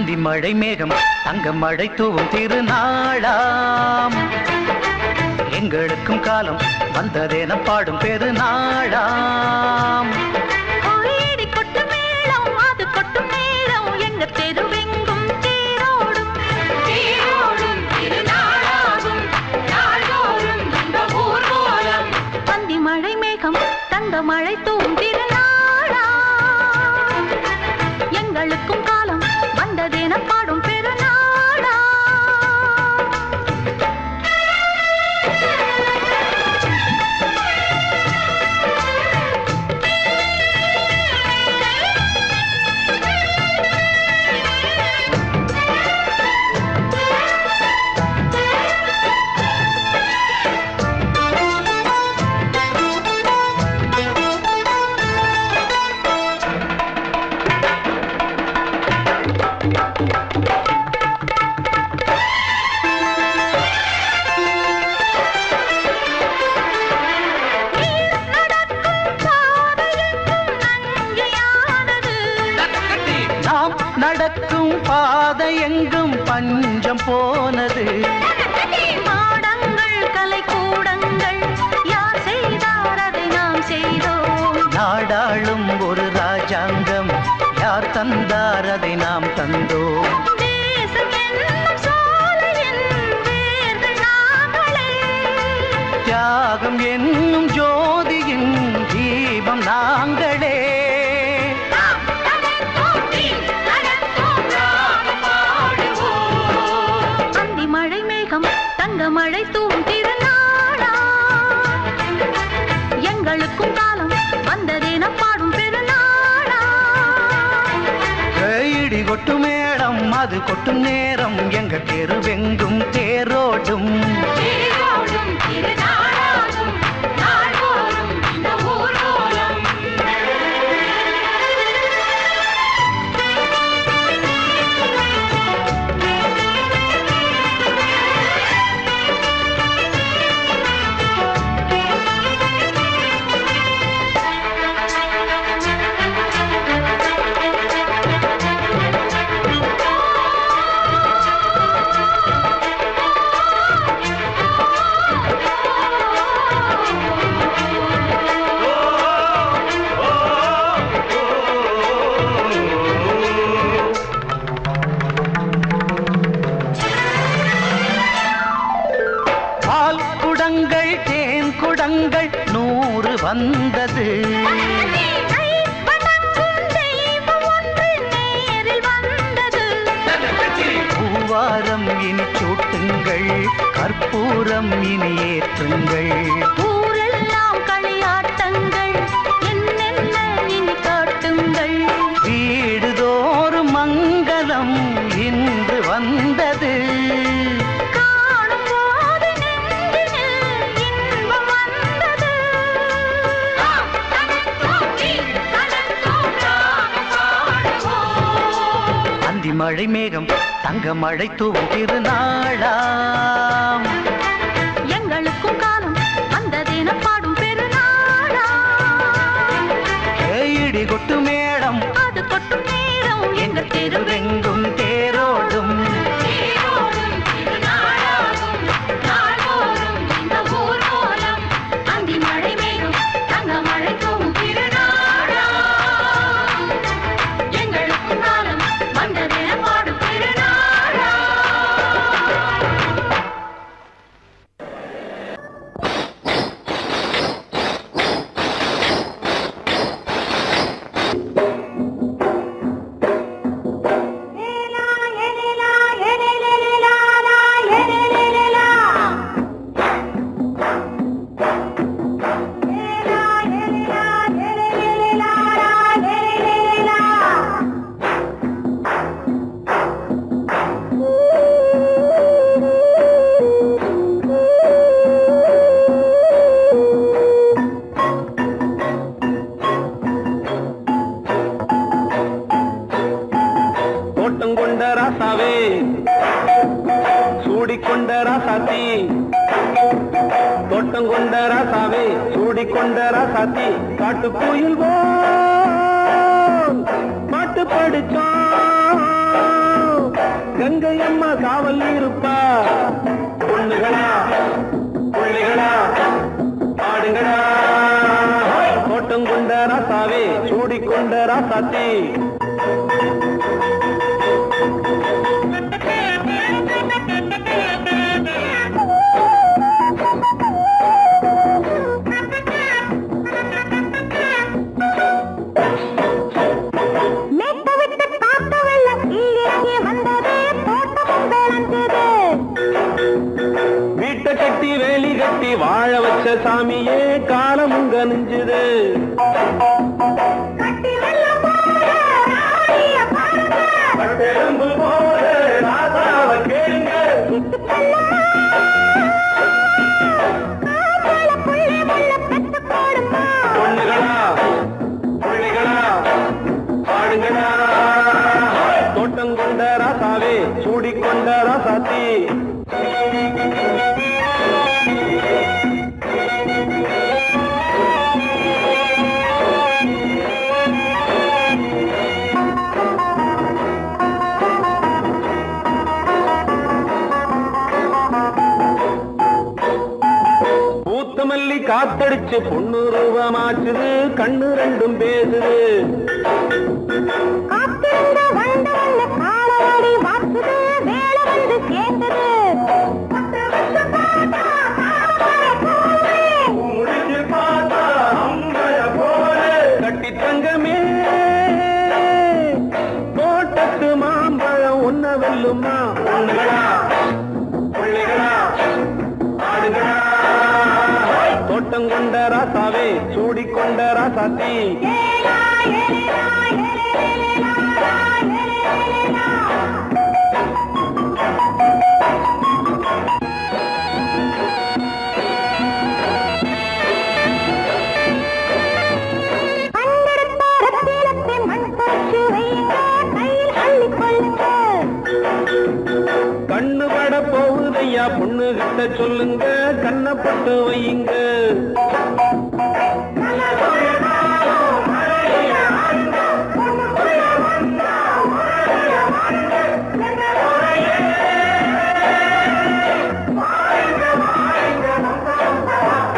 அந்தி மழை மேகம் தங்க மழை தூவும் திருநாளாம். எங்களுக்கும் காலம் வந்ததென பாடும் பெருநாளாம். கொட்டும் மேளம் அது கொட்டும் நேரம் எங்க தெருவெங்கும் தேரோடும் தேரோடும் திருநாளாகும் நாள்தோறும் இந்த ஊர்வலம். அந்தி மழை மேகம் தங்க மழை தூவும் திருநாளாம். எங்களுக்கும் காலம் வந்ததென பாடும் பெருநாளா. நடக்கும் பாதை எங்கும் பஞ்சம் போனது. மாடங்கள் கலை கூடங்கள் யார் செய்தார் அதை நாம் செய்தோம். நாடாளும் ஒரு ராஜாங்கம் யார் தந்தார் அதை நாம் தந்தோம். தேசம் என்னும் சோலையின் வேர்கள் நாங்களே. தியாகம் என்னும் ஜோதியின் தீபம் நாங்களே. தங்க மழை தூவும் திருநாளா. எங்களுக்கும் காலம் வந்ததென பாடும் பெருநாளா. இடி கொட்டும் மேளம் அது கொட்டும் நேரம் எங்க தெருவெங்கும் தேரோடும் தேரோடும் திருநாளாகும் நாள்தோறும் இந்த ஊர்வலம். தேன் குடங்கள் 100 வந்தது. பூவாரம் இனி சூட்டுங்கள் கற்பூரம் இனி ஏற்றுங்கள். ஊரெல்லாம் களியாட்டங்கள் என்னென்ன இனி காட்டுங்கள். வீடுதோறும் மங்களம் இன்று வந்தது. மழை மேகம் தங்க மழை தூவும் திருநாளாம். எங்களுக்கும் காலம் வந்ததென பாடும் பெருநாளா. இடி கொட்டு மேளம் அது கொட்டும் நேரம் எங்க தெருவெங்கும் தேரோடும் தேரோடும் திருநாளாகும் நாள்தோறும் இந்த ஊர்வலம். அந்தி மழை மேகம் தங்க மழை தூவும் திருநாளா. எங்களுக்கும் காலம் வந்ததென பாடும் பெருநாளா. சூடிக்கொண்ட ராசாத்தி தோட்டம் கொண்ட ராசாவே சூடிக்கொண்ட ராசாத்தி காட்டு கோயில் பாட்டு படிச்சோம் கங்கை அம்மா காவல் இருப்பா. பொண்ணுகளா பிள்ளைகளா ஆடுங்களா, தோட்டம் கொண்ட ராசாவே சூடிக்கொண்ட ராசாத்தி. வீட்டை கட்டி வேலி கட்டி வாழ வச்ச சாமியே காலமுங்க நெஞ்சுது. பொண்ணுகளா பிள்ளைகளா ஆடுங்களா, தோட்டம் கொண்ட ராசாவே சூடிக்கொண்ட ராசாத்தி. பூத்தமல்லி காத்தடிச்சு பொண்ணு ரூபமாச்சுது, கண்ணு ரெண்டும் பேசுது. கட்டி தங்கமே தோட்டத்து மாம்பழம் ஒன்ன வெல்லுமா. பொண்ணுகளா பிள்ளைகளா ஆடுகளா, தோட்டம் கொண்ட ராசாவே சூடிக்கொண்ட ராசாத்தி. கண்ணு பட போகுதையா பொண்ணு கிட்ட சொல்லுங்க, கண்ணப்பட்டு வையுங்க.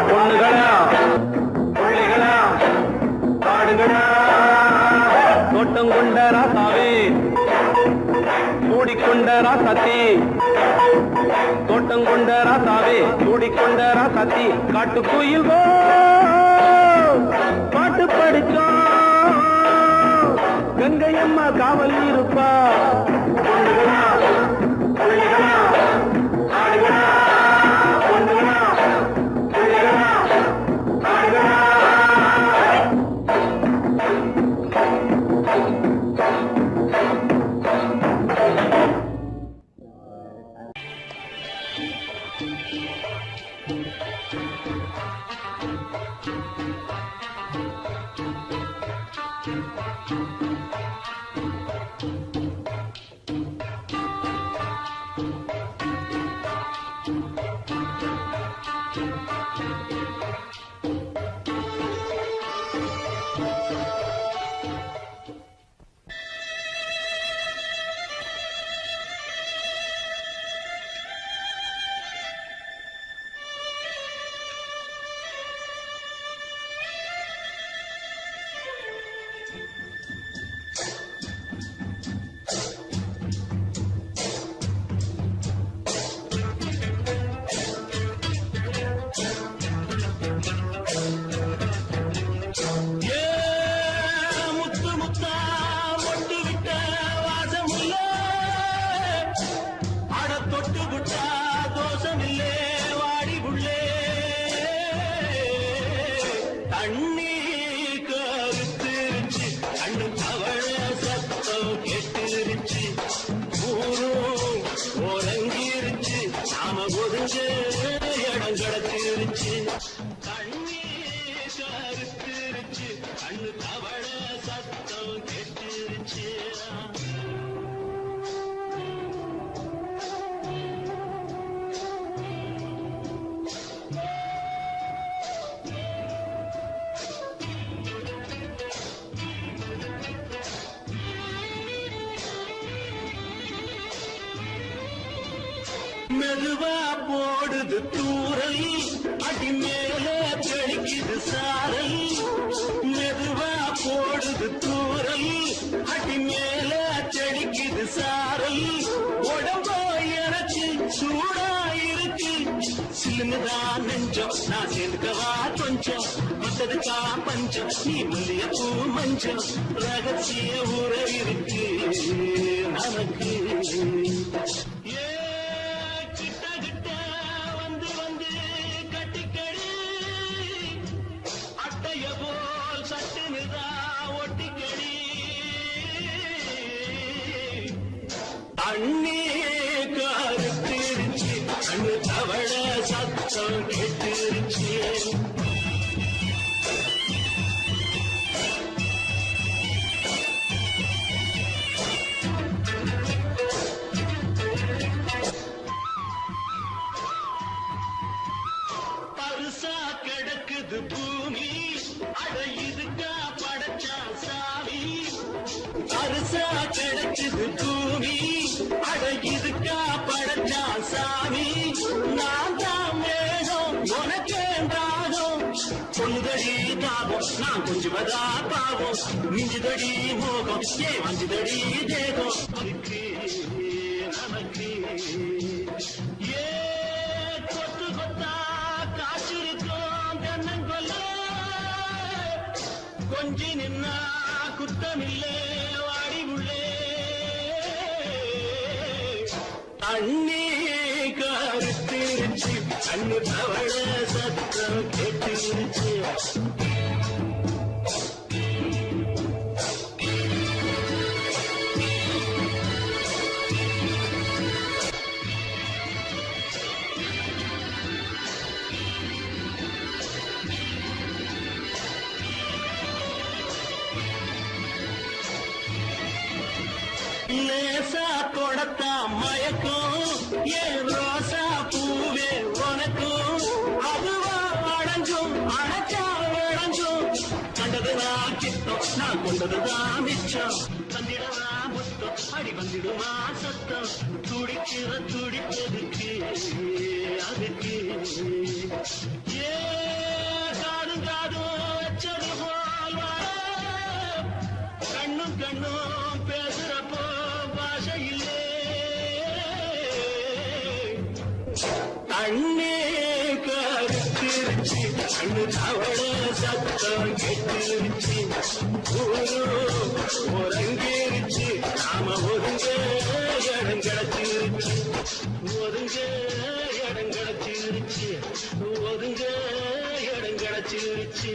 பொண்ணுகளா பிள்ளைகளா ஆடுகளா, தோட்டம் கொண்ட ராசாவே சூடிக்கொண்ட ராசாத்தி. தோட்டம் கொண்ட ராசாவே சூடிக்கொண்ட ராசாத்தி. காட்டு கோயில் பாட்டு படிச்சோம், கங்கை அம்மா காவல் இருப்பா. பொண்ணுகளா பிள்ளைகளா ஆடுகளா, பொண்ணுகளா பிள்ளைகளா ஆடுகளா. மெதுவா போடுது தூரல் அடி மேலே தெளிக்குது சாரல் மெதுவா போடுது தூரல் அடி மேலே தெளிக்குது சாரல் உடம்போ எனக்கு சூடா இருக்கு சிலுங்குதான் நெஞ்சம் நான் சேர்க்கவா கொஞ்சம் மத்ததுக்கா பஞ்சம் நீ மல்லிய பூ மஞ்சம் ரகசிய உற இருக்கு நமக்கு ஏ கிட்ட கிட்ட வந்து வந்து கட்டிக்கடி அட்டைய போல் சட்டுனுதா ஒட்டிக்கடி தண்ணி கருத்திருச்சு கண்ணு தவள சத்தம் கேட்டுருச்சு பருசா கிடக்குது பூமி அட இதுக்கா படைச்சா சாமி பருசா கிடக்குது பூமி அட இதுக்கா படைச்சா சாமி நான் தான் மேகம் உனக்கேண்டாகும் சொல்லுதடி தாபம் நான் கொஞ்சுவதா பாவம் மிஞ்சுதடி மோகம் ஏ வஞ்சுதடி தேகம் அதுக்கு நமக்கு ஏ கொத்து கொத்தா காற்றிருக்கும் தென்னங்கொல்ல கொஞ்சி நின்னா குத்தமில்லே வாடி உள்ளே தண்ணி கருத்திருச்சு கண்ணு தவள சத்தம் கேட்டுருச்சு லேசா கொடத்தா மயக்கும் ஏன் ரோசா பூவே உனக்கும் அதுவா அடைஞ்சும் அடைச்சா விளைஞ்சும் கண்டது நான் கிட்டம் நான் கொண்டதுதான் மிச்சம் தந்திடவா முத்தம் அடி வந்திடுமா சத்தம் துடிக்கிற துடிப்பதுக்கு அதுக்கு ஏ காதும் காதும் வச்சது போல் வர கண்ணும் கண்ணும் பேசுறப்போ பாஷை இல்லே தண்ணி கருத்திருச்சு கண்ணு தவள சத்தம் கெட்டிருச்சு ஊரு ஒருங்கிருச்சு நாம ஒருங்க இடம் கிடைச்சிருச்சு ஒருங்க இடம் கிடைச்சிருச்சு ஒருங்க இடம் கிடைச்சிருச்சு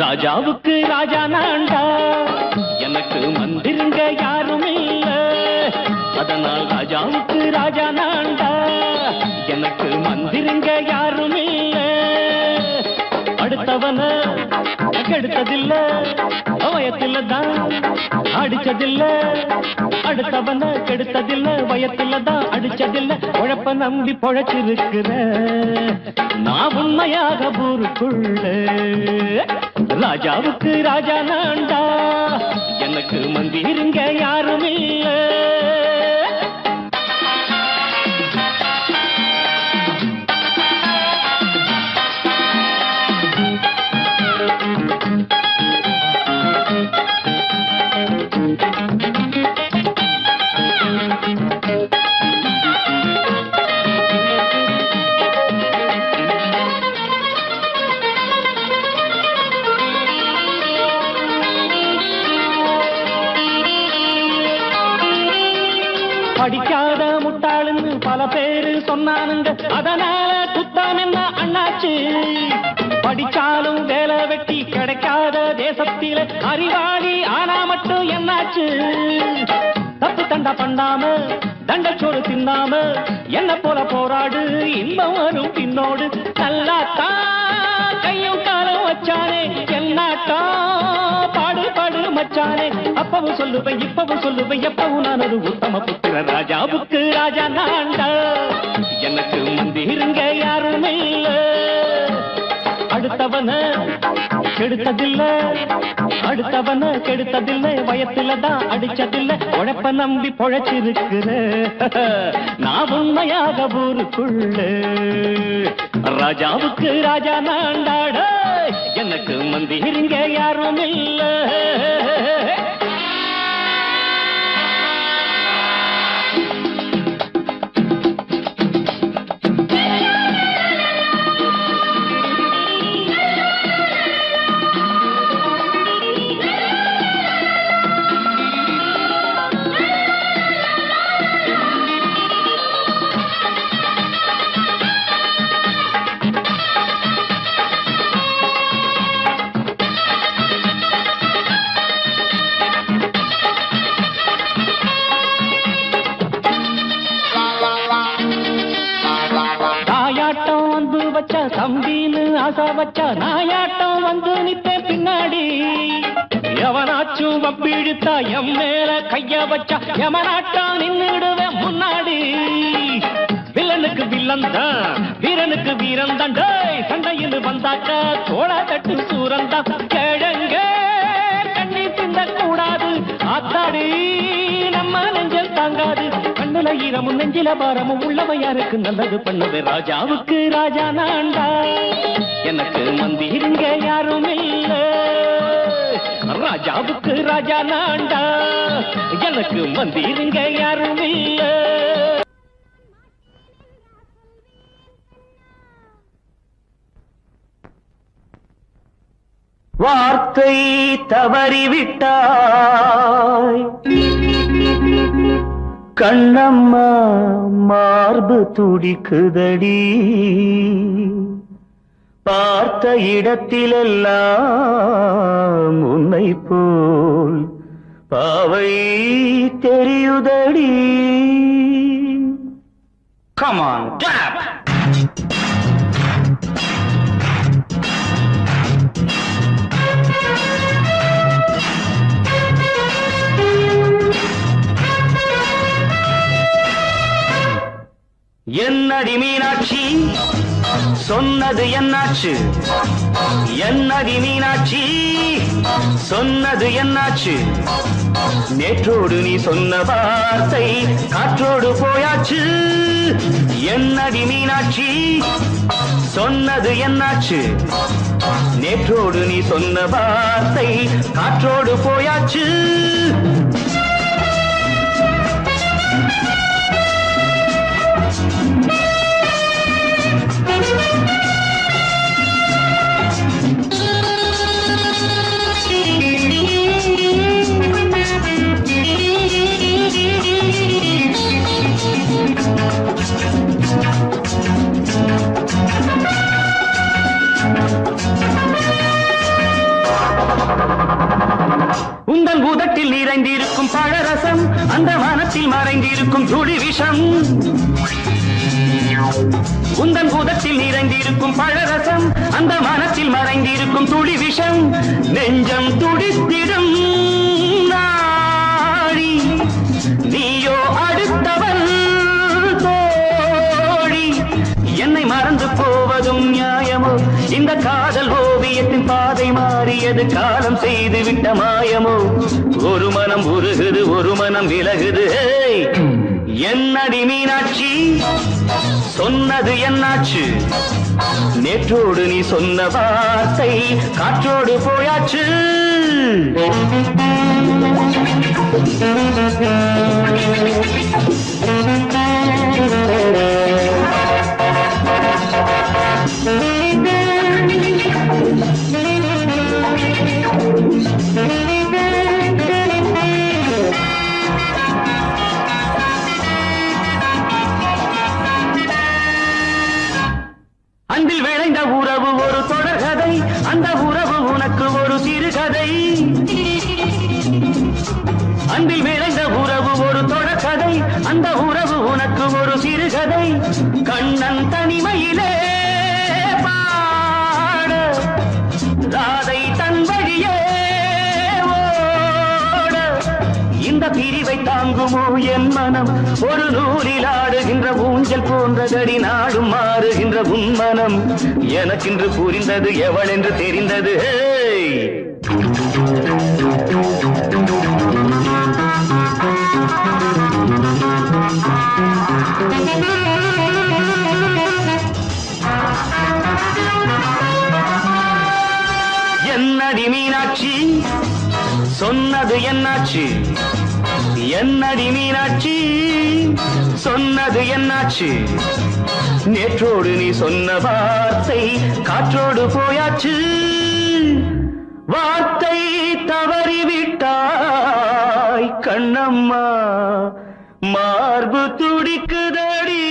ராஜாவுக்கு ராஜா நான்டா, எனக்கு மந்திருங்க யாரும் இல்ல. அதனால் ராஜாவுக்கு ராஜா நான்டா, எனக்கு மந்திருங்க யாரும் இல்ல. அடுத்தவன கெடுத்ததில்ல, வயத்தில தான் அடிச்சதில்ல. அடுத்தவன கெடுத்ததில்ல, வயத்தில தான் அடிச்சதில்ல. உழப்ப நம்பி பொழைச்சிருக்கிற நான் உண்மையாக ஊருக்குள்ள. ராஜாவுக்கு ராஜா நான்டா, எனக்கு மந்திருங்க யாரும் இல்ல. படிக்காத முட்டாளுன்னு பல பேரு சொன்னானுங்க, அதனால குத்தம் என்ன அண்ணாச்சு. படிச்சாலும் வேலை வெட்டி கிடைக்காத தேசத்தில அறிவாளி ஆனா மட்டும் என்னாச்சு. தப்பு தண்டா பண்ணாம தண்டச்சோறு தின்னாம என்ன போல போராடு, இன்பம் வரும் பின்னோடு. நல்லாத்தான் கையும் காலம் வச்சானே, என்னாட்டா பாடு பாடு மச்சானே. அப்பவும் சொல்லுவேன் இப்பவும் சொல்லுவேன், எப்பவும் நான் ஒரு உத்தம புத்திர. ராஜாவுக்கு ராஜா நான்டா, எனக்கு மந்திருங்க யாரும் இல்ல. அடுத்தவன கெடுத்ததில்ல, அடுத்தவன கெடுத்ததில்ல, வயத்தில தான் அடிச்சதில்ல. உழைப்ப நம்பி பொழைச்சிருக்கிற நான் உண்மையாக ஊருக்குள்ள. ராஜாவுக்கு ராஜா நான்டாட, எனக்கு மந்திருங்க யாரும் இல்ல. தம்பின்னு ஆசா வச்சா நாயாட்டம் வந்து நிப்பேன் பின்னாடி. எவனாச்சும் வப்பிழுத்தா எம் மேல கைய வச்சா எவனாட்டம் நின்னுடுவேன் முன்னாடி. வில்லனுக்கு வில்லன் தான், வீரனுக்கு வீரன் தான். சண்டையில் வந்தாக்கா தோள தட்டு சூரன் தான். கிழங்க கண்ணி திந்த கூடாது, ஆத்தாடி நம்ம நெஞ்சல் தாங்காது. கண்ணுல ஈரமும் நெஞ்சில பாரமும் உள்ளவ யாருக்கு நல்லது பண்ணுது. ராஜாவுக்கு ராஜா நான்டா, எனக்கு மந்திருங்க யாரும் இல்ல. ராஜாவுக்கு ராஜா நான்டா, எனக்கு மந்திருங்க யாரும் இல்ல. வார்த்தை தவறிவிட்டாய் கண்ணம்மா, மார்பு துடிக்குதடி. பார்த்த இடத்திலெல்லாம் உன்னை போல் பாவை தெரியுதடி. Come on, clap! என்னடி மீனாட்சி சொன்னது என்னாச்சு? என்னடி மீனாட்சி சொன்னது என்னாச்சு? நேற்றோடு நீ சொன்ன வார்த்தை காற்றோடு போயாச்சு. என்னடி மீனாட்சி சொன்னது என்னாச்சு? நேற்றோடு நீ சொன்ன வார்த்தை காற்றோடு போயாச்சு. மறைந்திருக்கும் பழரசம் அந்த மனத்தில் மறைந்திருக்கும் துளி விஷம் உந்தன் பூதத்தில் நிறைந்திருக்கும் பழரசம் அந்த மனத்தில் மறைந்திருக்கும் துளி விஷம் நெஞ்சம் துடித்திடும் நாடி நீயோ அடுத்தவன் தோழி என்னை மறந்து போவதும் நியாயமோ இந்த காதல் ஓவியத்தின் பாதை மாறியது காலம் செய்து விட்ட மாயமோ ஒரு மனம் உருகுது ஒரு மனம் விலகுது என்னடி மீனாட்சி சொன்னது என்னாச்சு நேற்றோடு நீ சொன்ன வார்த்தை காற்றோடு போயாச்சு அன்பில் விளைந்த உறவு ஒரு தொடர்கதை அந்த உறவு உனக்கு ஒரு சிறுகதை அன்பில் விளைந்த உறவு ஒரு தொடர்கதை அந்த உறவு உனக்கு ஒரு சிறுகதை கண்ணன் தனிமையிலே பாட ராதை தன் வழியே ஓட இந்த பிரிவை தாங்குமோ என் மனம் ஒரு நூலில் ஆடுகின்ற ஊஞ்சல் போன்றதடி நாடும் மாறுகின்ற உன்மனம் எனக்கென்று புரிந்தது எவள் என்று தெரிந்தது என்னடி மீனாட்சி சொன்னது என்னாச்சு என்னடி மீனாட்சி சொன்னது என்னாச்சு நேற்றோடு நீ சொன்ன வார்த்தை காற்றோடு போயாச்சு வார்த்தை தவறிவிட்டாய் கண்ணம்மா மார்பு துடிக்குதடி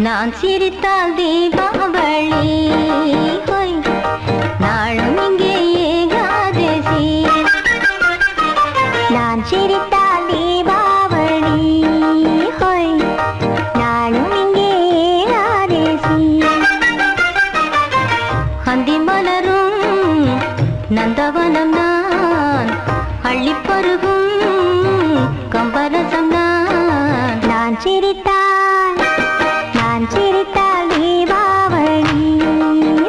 நான் சிரித்தால் தீபாவளி ஹோய் நாளும் இங்கே ஏகாதசி நான் சிரித்தால் தீபாவளி ஹோய் நாளும் இங்கே ஏகாதசி அந்தி மலரும் நந்தவனம் நான் அள்ளிப்பருகும் கம்பரசம் நான் சிரித்தால் தீபாவளி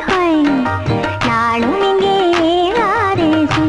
ஹோய் நாளும் இங்கே ஏகாதசி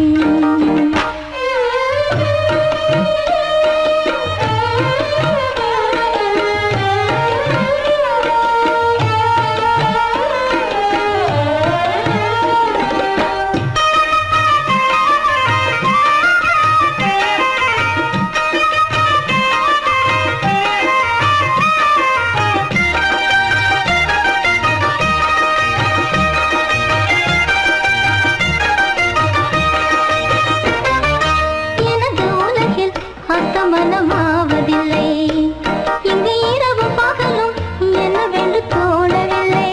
மனமாவதில்லை இங்கு இரவு பகலும் என்னவென்று தோணவில்லை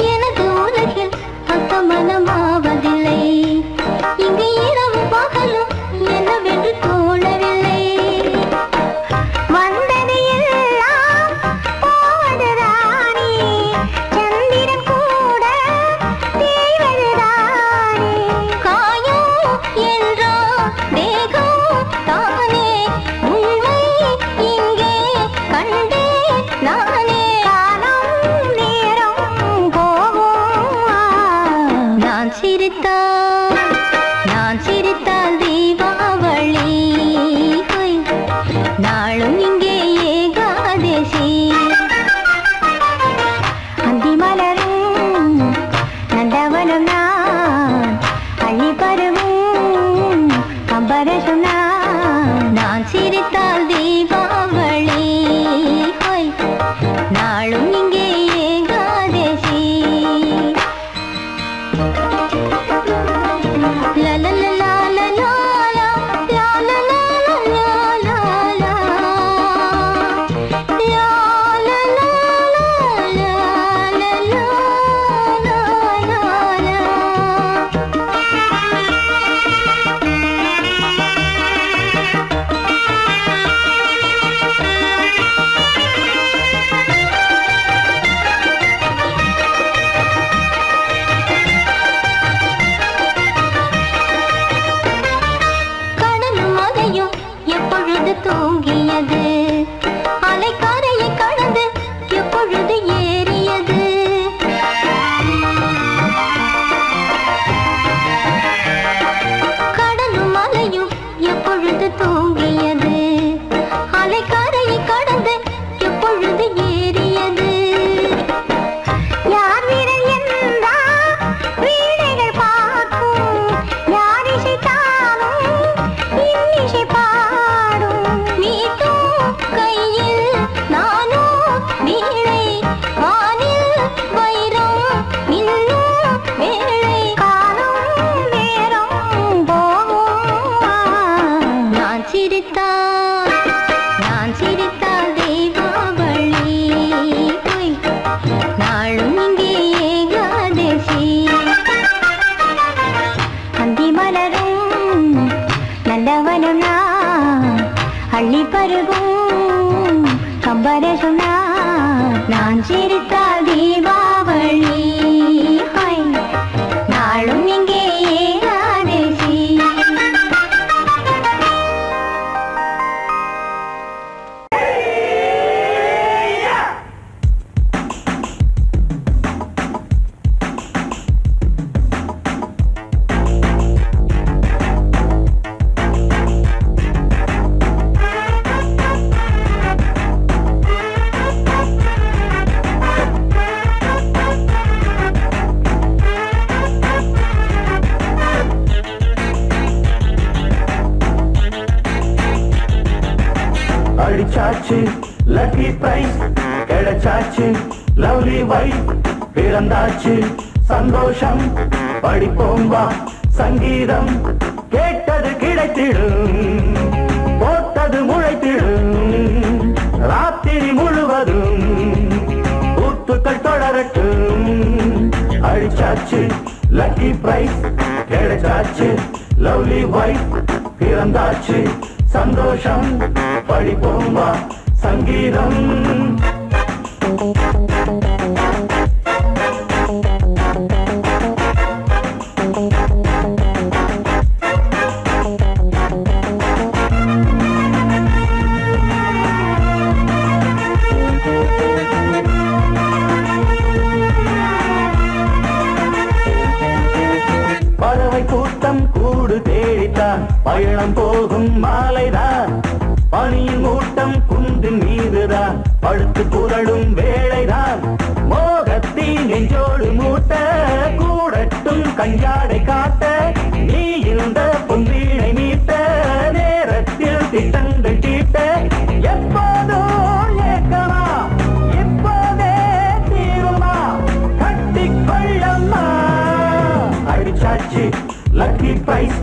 எனது உலகில் மனமாவதில்லை இங்கு இரவு பகலும் என்னவென்று தோணவில்லை வந்தது எல்லாம் போவது ராணி சந்திரன் கூட தேய்வது ராணி சிரித்தால் தீபாவளி ஹொய், நாளும் இங்கே ஏகாதசி. அடிச்சாச்சு லக்கி பிரைஸ் கிடைச்சாச்சு லவ்லி வைஃப் பிறந்தாச்சு சந்தோஷம் படிப்போம் வா சங்கீதம் கேட்டது கிடைத்திடும் போட்டது முளைத்திடும் ராத்திரி முழுவதும் ஊத்துக்கள் தொடரட்டும் அடிச்சாச்சு லக்கி பிரைஸ் கிடைச்சாச்சு லவ்லி வைஃப் பிறந்தாச்சு சந்தோஷம் படிப்போம் வா சங்கீதம். பறவை கூட்டம் கூடு தேடித்தான் பயணம் போகும் மாலைதான் பனியின் மூட்டம் குன்றின் மீதுதான் படுத்து புரளும் வேளைதான் மோகத்தின் நெஞ்சோடு மூட்ட கூடட்டும் கஞ்சாடை காட்ட நீ இந்த பொன்வீணை மீட்ட நேரத்தில் திட்டங்கள் தீட்ட எப்போதோ ஏக்கமா இப்போதே தீருமா கட்டிக்கொள்ளம்மா அடிச்சாச்சு லக்கி பிரைஸ்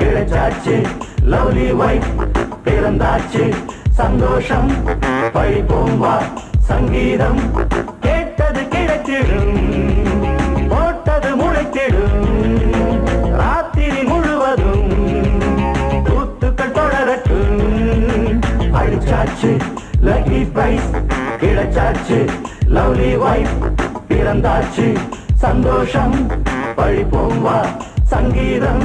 கிடைச்சாச்சு லவ்லி வைஃப் பிறந்தாச்சு சந்தோஷம் படிப்போம் வா சங்கீதம் கேட்டது கிடைத்திடும் போட்டது முளைத்திடும் ராத்திரி முழுவதும் கூத்துக்கள் தொடரட்டும் அடிச்சாச்சு லக்கி பிரைஸ் கிடைச்சாச்சு லவ்லி வைஃப் பிறந்தாச்சு சந்தோஷம் படிப்போம் வா சங்கீதம்.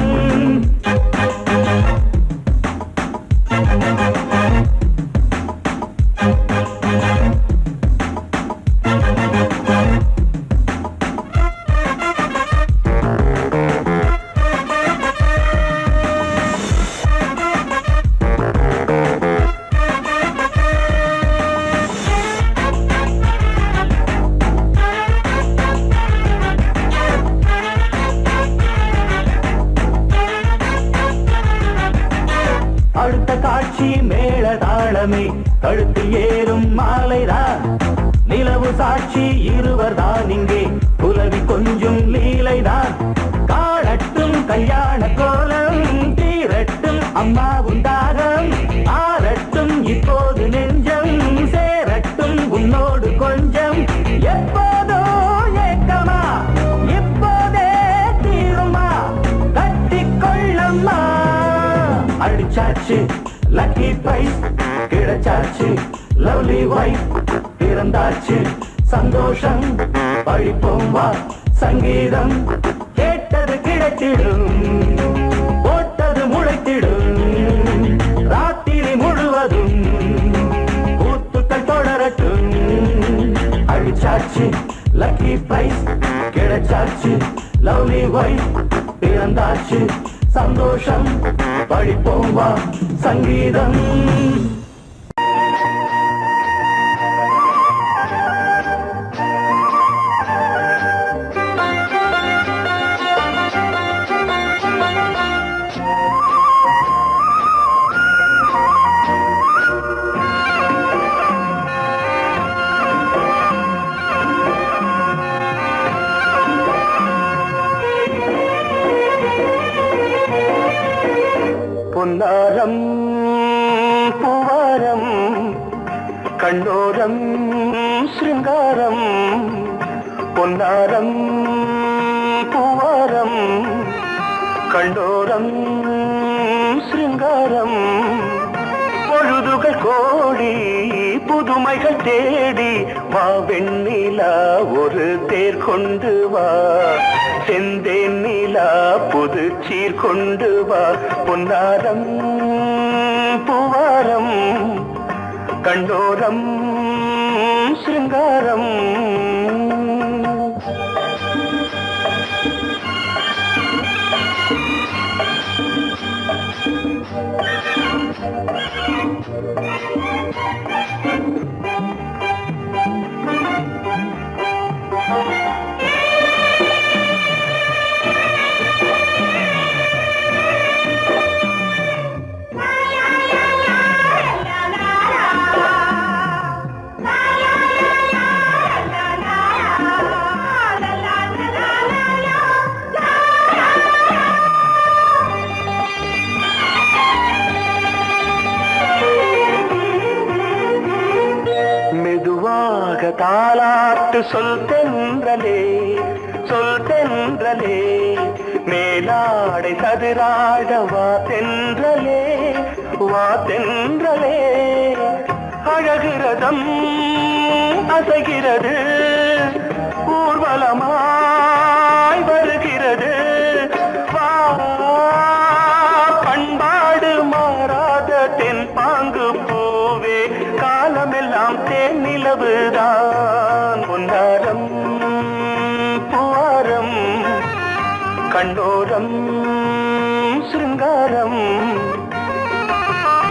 அடுத்த காட்சி மேளதாளமே கழுத்தில் ஏறும் மாலைதான் நிலவு சாட்சி இருவர்தான் இங்கே புலவி கொஞ்சம் லீலைதான் காணட்டும் கல்யாண கோலம் தீரட்டும் அம்மா உண்டாகம் ஆரட்டும் இப்போது நெஞ்சம் சேரட்டும் உன்னோடு கொஞ்சம் எப்போதோ ஏக்கமா இப்போதே தீருமா கட்டிக்கொள்ளம்மா அடிச்சாச்சு லக்கி பிரைஸ் கிடைச்சாச்சு லவ்லி வைஃப் பிறந்தாச்சு சந்தோஷம் படிப்போம் வா சங்கீதம் கேட்டது கிடைத்திடும் போட்டது முளைத்திடும் ராத்திரி முழுவதும் கூத்துக்கள் தொடரட்டும் அடிச்சாச்சு லக்கி பிரைஸ் கிடைச்சாச்சு லவ்லி வைஃப் பிறந்தாச்சு சந்தோஷம் படிப்போம் வா சங்கீதம். பொன்னாரம் பூவாரம் கண்ணோரம் சிருங்காரம் பொன்னாரம் பூவாரம் கண்டோரம் சிருங்காரம் பொழுதுகள் கோடி புது புதுமைகள் தேடி வா வெண்ணிலா ஒரு தேர் கொண்டு வா செந்தேன் நிலா புது சீர் கொண்டு வா பொன்னாரம் பூவாரம் கண்டோரம் சிருங்காரம் தாலாட்டு சொல் தென்றலே மேலாடை சதுராட வா தென்றலே அழகிறதம் அசைகிறது ஊர்வலமாய் வருகிறது வா பண்பாடு மாறாத தென் பாங்கு பூவே காலமெல்லாம் தேன் நிலவுதான் பொன்னாரம் பூவாரம் கண்டோரம் சிருங்காரம்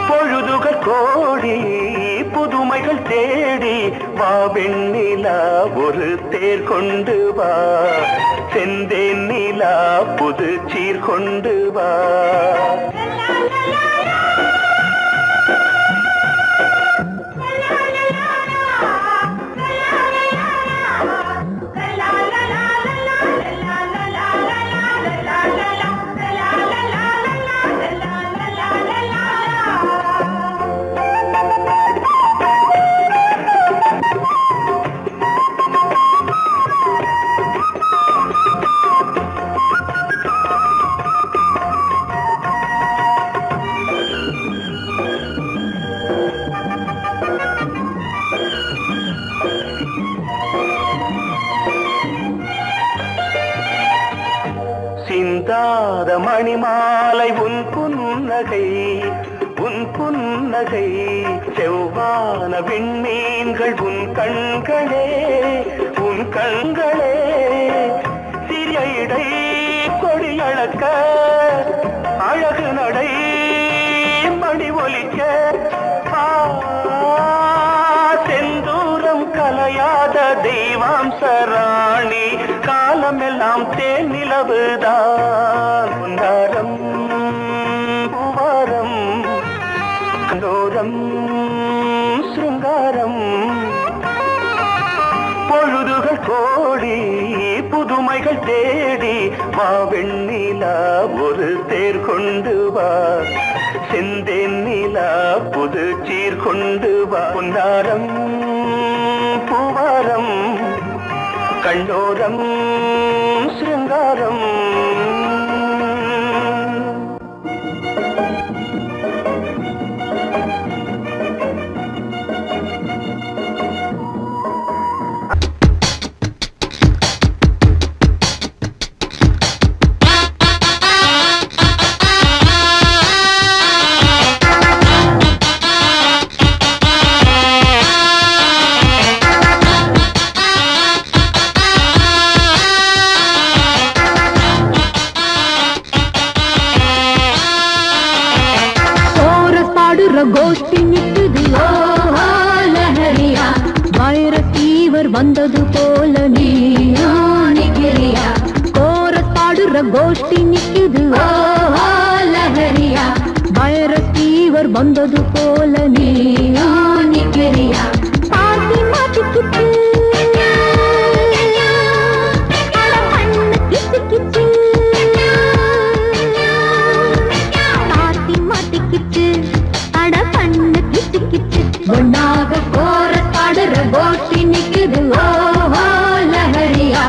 பொழுதுகள் கோடி புதுமைகள் தேடி வா வெண்ணிலா ஒரு தேர் கொண்டு வா செந்தேன் நிலா புது சீர் கொண்டு வா சிந்தாத மணிமாலை உன் புன்னகை செவ்வான விண்மீன்கள் உன் கண்களே சிறிய இடை கொடியளக்க அழகு நடை மணி ஒலிக்க செந்தூரம் கலையாத தெய்வாம்சராணி காலமெல்லாம் தேன் நிலவுதான் பொன்னாரம் பூவாரம் கண்டோரம் சிருங்காரம் பொழுதுகள் கோடி புதுமைகள் தேடி வா வெண்ணிலா ஒரு தேர் கொண்டு வா செந்தேன் நிலா புது சீர் கொண்டு வா பொன்னாரம் பூவாரம் கண்டோரம் சிருங்காரம் கோஷ்டி நிற்குது லஹரியா வைரஸ் ஃபீவர் வந்தது போல நீயா நிக்கிறியா கோரஸ் பாடுற கோஷ்டி நிற்குது லஹரியா வைரஸ் ஃபீவர் வந்தது போல நீயா நிக்கிறியா பாட்டி மாட்டிக்கிட்டு ஒன்னாக கோரஸ் பாடுற கோஷ்டி நிக்குது லஹரியா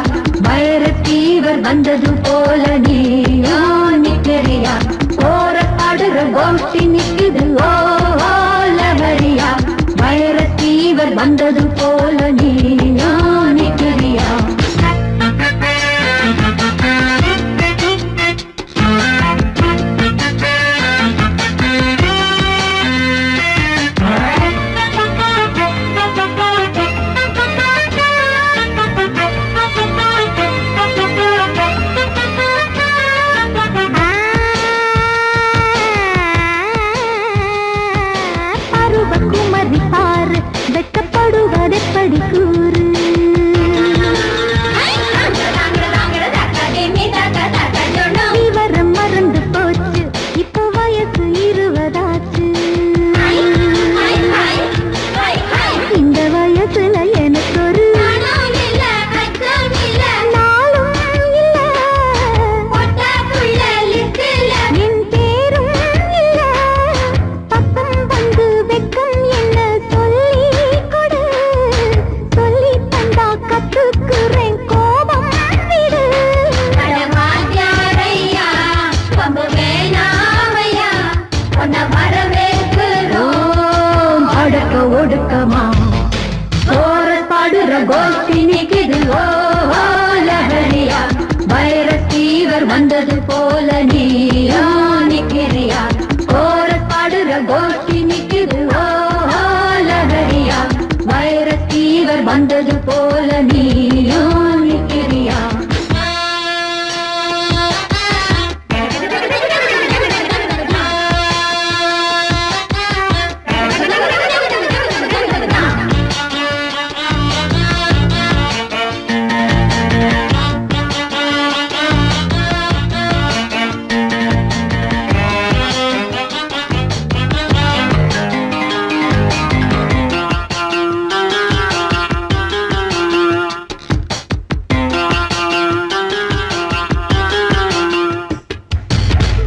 வைரஸ் ஃபீவர் வந்தது போல நீயா நிக்கிறியா கோரஸ் பாடுற கோஷ்டி நிக்குது வந்தது போல நீயா நிக்கிறியா கோரஸ் பாடுற கோஷ்டி நிக்குது ஓ லஹரியா வைரஸ் ஃபீவர் வந்தது போல நீயா நிக்கிறியா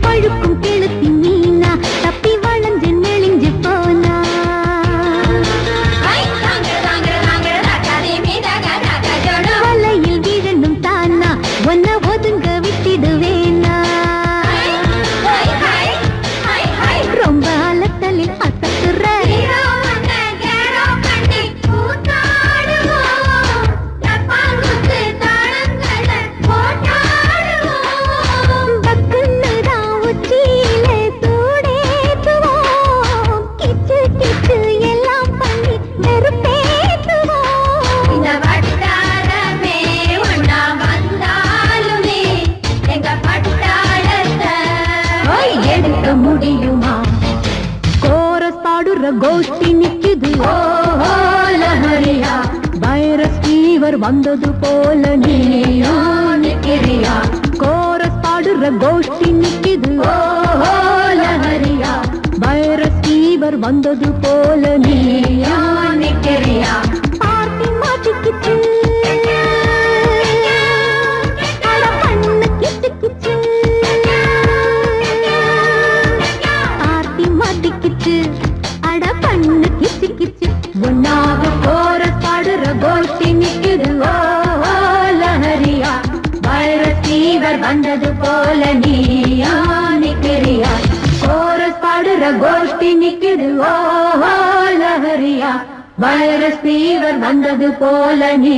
பழுக்கும் கிழத்தி மீனா தப்பி வளைஞ்சு நெளிஞ்சு போனா வலையில் விழணும் தானா ஒன்ன ஒதுங்க விட்டிடுவேனா ரொம்ப அலத்தலில் அசத்துற முடியுமா கோரஸ் பாடுற கோஷ்டி நிக்குது ஓ லஹரியா வைரஸ் ஃபீவர் வந்தது போல நீயா நிக்கிறியா கோரஸ் பாடுற கோஷ்டி நிக்குது ஓ லஹரியா வைரஸ் ஃபீவர் வந்தது போல நீயா நிக்கிறியா பார்த்தி மாட்டிக்கிச்சு அட பண்ணு கிச்சு கிச்சு மாட்டிக்கிச்சு அட பண்ணு கிச்சு கிச்சு ஒன்னாக கோரஸ் பாடுற கோஷ்டி நிக்குது ஓ லஹரியா வைரஸ் ஃபீவர் வந்தது போல நீயா நிக்கிறியா கோரஸ் பாடுற கோஷ்டி நிக்குது ஓ லஹரியா வைரஸ் ஃபீவர் வந்தது போல நீ